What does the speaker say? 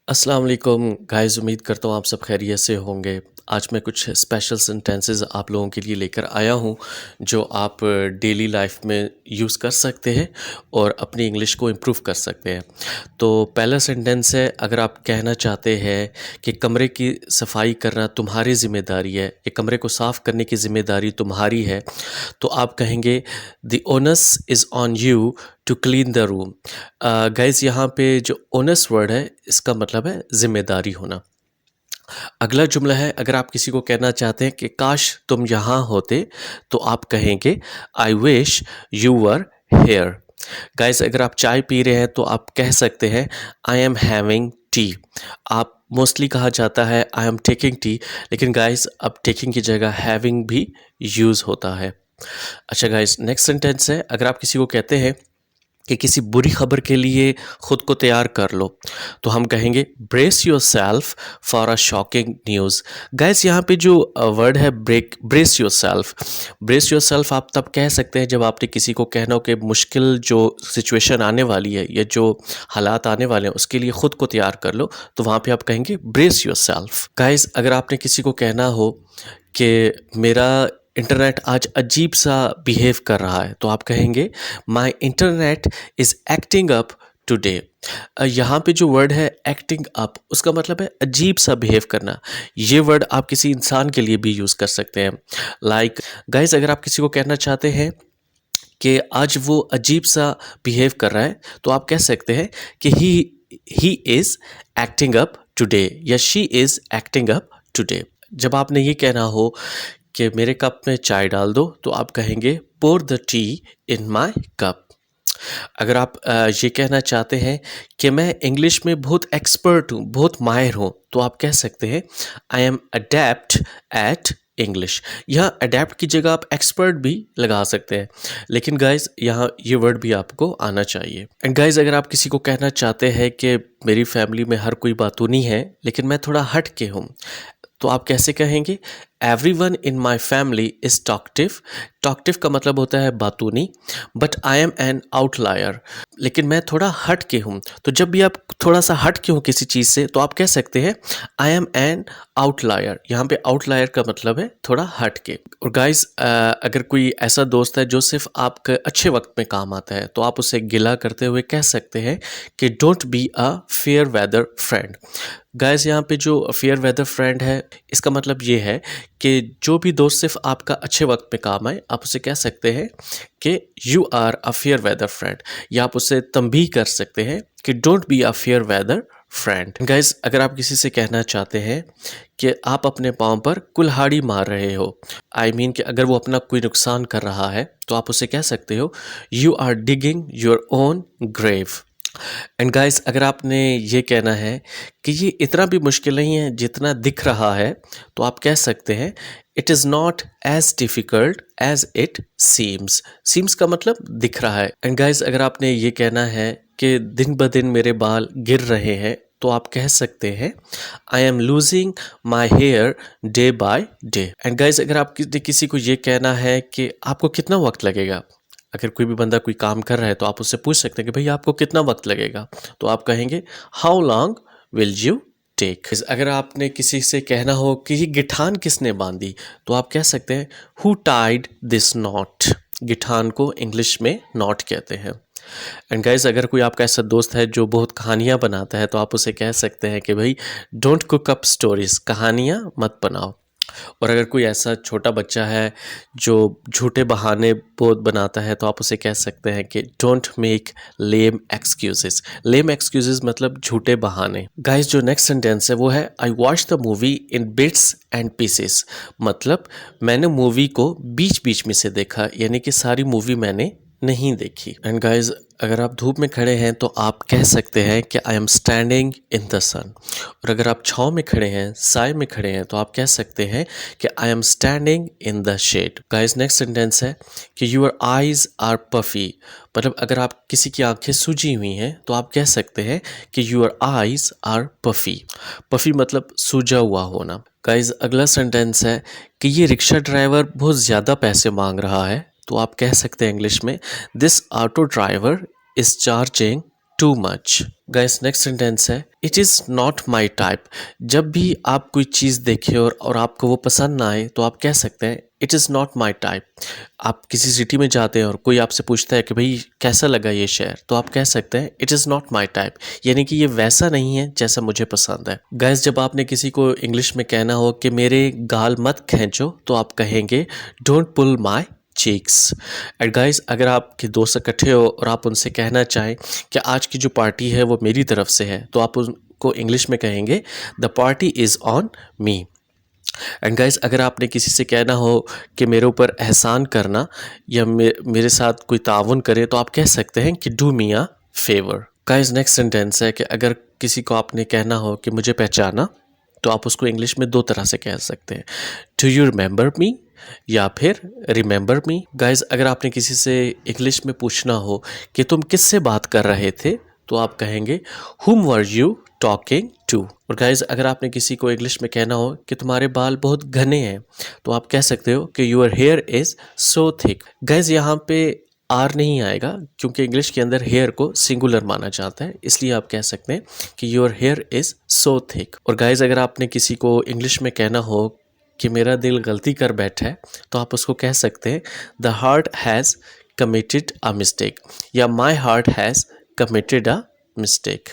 अस्सलाम वालेकुम गाइस, उम्मीद करता हूँ आप सब खैरियत से होंगे। आज मैं कुछ स्पेशल सेंटेंसेस आप लोगों के लिए लेकर आया हूँ जो आप डेली लाइफ में यूज़ कर सकते हैं और अपनी इंग्लिश को इम्प्रूव कर सकते हैं। तो पहला सेंटेंस है, अगर आप कहना चाहते हैं कि कमरे की सफाई करना तुम्हारी ज़िम्मेदारी है, ये कमरे को साफ़ करने की ज़िम्मेदारी तुम्हारी है, तो आप कहेंगे the onus is on you to clean the room. Guys, यहाँ पे जो ओनस वर्ड है इसका मतलब है ज़िम्मेदारी होना। अगला जुमला है, अगर आप किसी को कहना चाहते हैं कि काश तुम यहाँ होते, तो आप कहेंगे I wish you were here. Guys, अगर आप चाय पी रहे हैं तो आप कह सकते हैं आई एम हैविंग टी। आप मोस्टली कहा जाता है आई एम टेकिंग टी, लेकिन गाइस अब टेकिंग की जगह हैविंग भी यूज़ होता है। अच्छा गाइस, नेक्स्ट सेंटेंस है, अगर आप किसी को कहते हैं कि किसी बुरी खबर के लिए ख़ुद को तैयार कर लो, तो हम कहेंगे brace your self for a shocking news. Guys, यहाँ पे जो वर्ड है ब्रेस योर सेल्फ आप तब कह सकते हैं जब आपने किसी को कहना हो कि मुश्किल जो सिचुएशन आने वाली है या जो हालात आने वाले हैं उसके लिए ख़ुद को तैयार कर लो, तो वहाँ पे आप कहेंगे ब्रेस योर सेल्फ। गाइस, अगर आपने किसी को कहना हो कि मेरा इंटरनेट आज अजीब सा बिहेव कर रहा है, तो आप कहेंगे my internet is acting up today. यहाँ पे जो वर्ड है एक्टिंग अप, उसका मतलब है अजीब सा बिहेव करना। ये वर्ड आप किसी इंसान के लिए भी यूज़ कर सकते हैं। लाइक गाइस, अगर आप किसी को कहना चाहते हैं कि आज वो अजीब सा बिहेव कर रहा है, तो आप कह सकते हैं कि he is acting up today या she is acting up today. जब आपने ये कहना हो कि मेरे कप में चाय डाल दो, तो आप कहेंगे pour the tea in my cup. अगर आप ये कहना चाहते हैं कि मैं इंग्लिश में बहुत एक्सपर्ट हूँ, बहुत माहिर हूँ, तो आप कह सकते हैं I am adept at English. यहाँ अडेप्ट की जगह आप एक्सपर्ट भी लगा सकते हैं, लेकिन गाइज यहाँ ये वर्ड भी आपको आना चाहिए। एंड गाइज, अगर आप किसी को कहना चाहते हैं कि मेरी फैमिली में हर कोई बातूनी है लेकिन मैं थोड़ा हट के हूँ, तो आप कैसे कहेंगे everyone in my family is talkative. Talkative का मतलब होता है बातूनी, but I am an outlier, लेकिन मैं थोड़ा हट के हूँ। तो जब भी आप थोड़ा सा हट के हो किसी चीज़ से, तो आप कह सकते हैं आई एम एन आउटलायर। यहाँ पे आउटलायर का मतलब है थोड़ा हट के। और गाइस, अगर कोई ऐसा दोस्त है जो सिर्फ आपके अच्छे वक्त में काम आता है, तो आप उसे गिला करते हुए कह सकते हैं कि don't be a fair weather friend. Guys, यहाँ पे जो फेयर वेदर फ्रेंड है, इसका मतलब ये है कि जो भी दोस्त सिर्फ आपका अच्छे वक्त में काम आए, आप उसे कह सकते हैं कि you are a fair weather friend, या आप उसे तंबीह कर सकते हैं कि don't be a fair weather friend. Guys, अगर आप किसी से कहना चाहते हैं कि आप अपने पाँव पर कुल्हाड़ी मार रहे हो, आई मीन कि अगर वो अपना कोई नुकसान कर रहा है, तो आप उसे कह सकते हो you are digging your own grave. And guys, अगर आपने ये कहना है कि ये इतना भी मुश्किल नहीं है जितना दिख रहा है, तो आप कह सकते हैं it is not as difficult as it seems. Seems का मतलब दिख रहा है। एंड गाइस, अगर आपने ये कहना है कि दिन ब दिन मेरे बाल गिर रहे हैं, तो आप कह सकते हैं I am losing my hair day by day. And guys, अगर आप किसी को ये कहना है कि आपको कितना वक्त लगेगा, अगर कोई भी बंदा कोई काम कर रहा है, तो आप उससे पूछ सकते हैं कि भैया आपको कितना वक्त लगेगा, तो आप कहेंगे how long will you take. अगर आपने किसी से कहना हो कि ये गिठान किसने बांधी, तो आप कह सकते हैं हु टाइड दिस नॉट। गिठान को इंग्लिश में नॉट कहते हैं। एंड गाइस, अगर कोई आपका ऐसा दोस्त है जो बहुत कहानियाँ बनाता है, तो आप उसे कह सकते हैं कि भाई डोंट कुक अप स्टोरीज, कहानियाँ मत बनाओ। और अगर कोई ऐसा छोटा बच्चा है जो झूठे बहाने बहुत बनाता है, तो आप उसे कह सकते हैं कि don't make lame excuses. Lame excuses मतलब झूठे बहाने। गाइस, जो नेक्स्ट सेंटेंस है वो है I watch the movie in bits and pieces. मतलब मैंने मूवी को बीच बीच में से देखा, यानी कि सारी मूवी मैंने नहीं देखी। एंड गाइज, अगर आप धूप में खड़े हैं तो आप कह सकते हैं कि I am standing in the sun. और अगर आप छाँव में खड़े हैं, साए में खड़े हैं, तो आप कह सकते हैं कि I am standing in the shade. Guys, next sentence है कि यूर आइज आर पफी। मतलब अगर आप किसी की आंखें सूजी हुई हैं, तो आप कह सकते हैं कि your eyes are puffy. Puffy मतलब सूजा हुआ होना। गाइज, अगला सेंटेंस है कि ये रिक्शा ड्राइवर बहुत ज़्यादा पैसे मांग रहा है, तो आप कह सकते हैं इंग्लिश में this auto driver is charging too much. Guys next sentence है it is not my type. जब भी आप कोई चीज़ देखें और आपको वो पसंद ना आए तो आप कह सकते हैं it is not my type. आप किसी सिटी में जाते हैं और कोई आपसे पूछता है कि भाई कैसा लगा ये शहर, तो आप कह सकते हैं it is not my type, यानी कि ये वैसा नहीं है जैसा मुझे पसंद है। गाइस जब आपने किसी को इंग्लिश में कहना हो कि मेरे गाल मत खींचो तो आप कहेंगे don't pull my cheeks. And guys अगर आपके दोस्त इकट्ठे हो और आप उनसे कहना चाहें कि आज की जो पार्टी है वो मेरी तरफ से है, तो आप उनको इंग्लिश में कहेंगे the party is on me. And guys अगर आपने किसी से कहना हो कि मेरे ऊपर एहसान करना या मेरे साथ कोई ताउन करे, तो आप कह सकते हैं कि do me a favour. Guys next sentence है कि अगर किसी को आपने कहना हो कि मुझे पहचाना, तो आप उसको इंग्लिश में दो तरह से कह सकते हैं, डू यू रिमेंबर मी या फिर रिमेंबर मी। गाइज अगर आपने किसी से इंग्लिश में पूछना हो कि तुम किससे बात कर रहे थे, तो आप कहेंगे हुम वर यू टॉकिंग टू। और गाइज अगर आपने किसी को इंग्लिश में कहना हो कि तुम्हारे बाल बहुत घने हैं, तो आप कह सकते हो कि your here is so thick. Guys यहाँ पे आर नहीं आएगा क्योंकि इंग्लिश के अंदर हेयर को सिंगुलर माना जाता है, इसलिए आप कह सकते हैं कि your here is so thick. और गाइज अगर आपने किसी को इंग्लिश में कहना हो कि मेरा दिल गलती कर बैठा है, तो आप उसको कह सकते हैं the heart has committed a mistake या my heart has committed a mistake.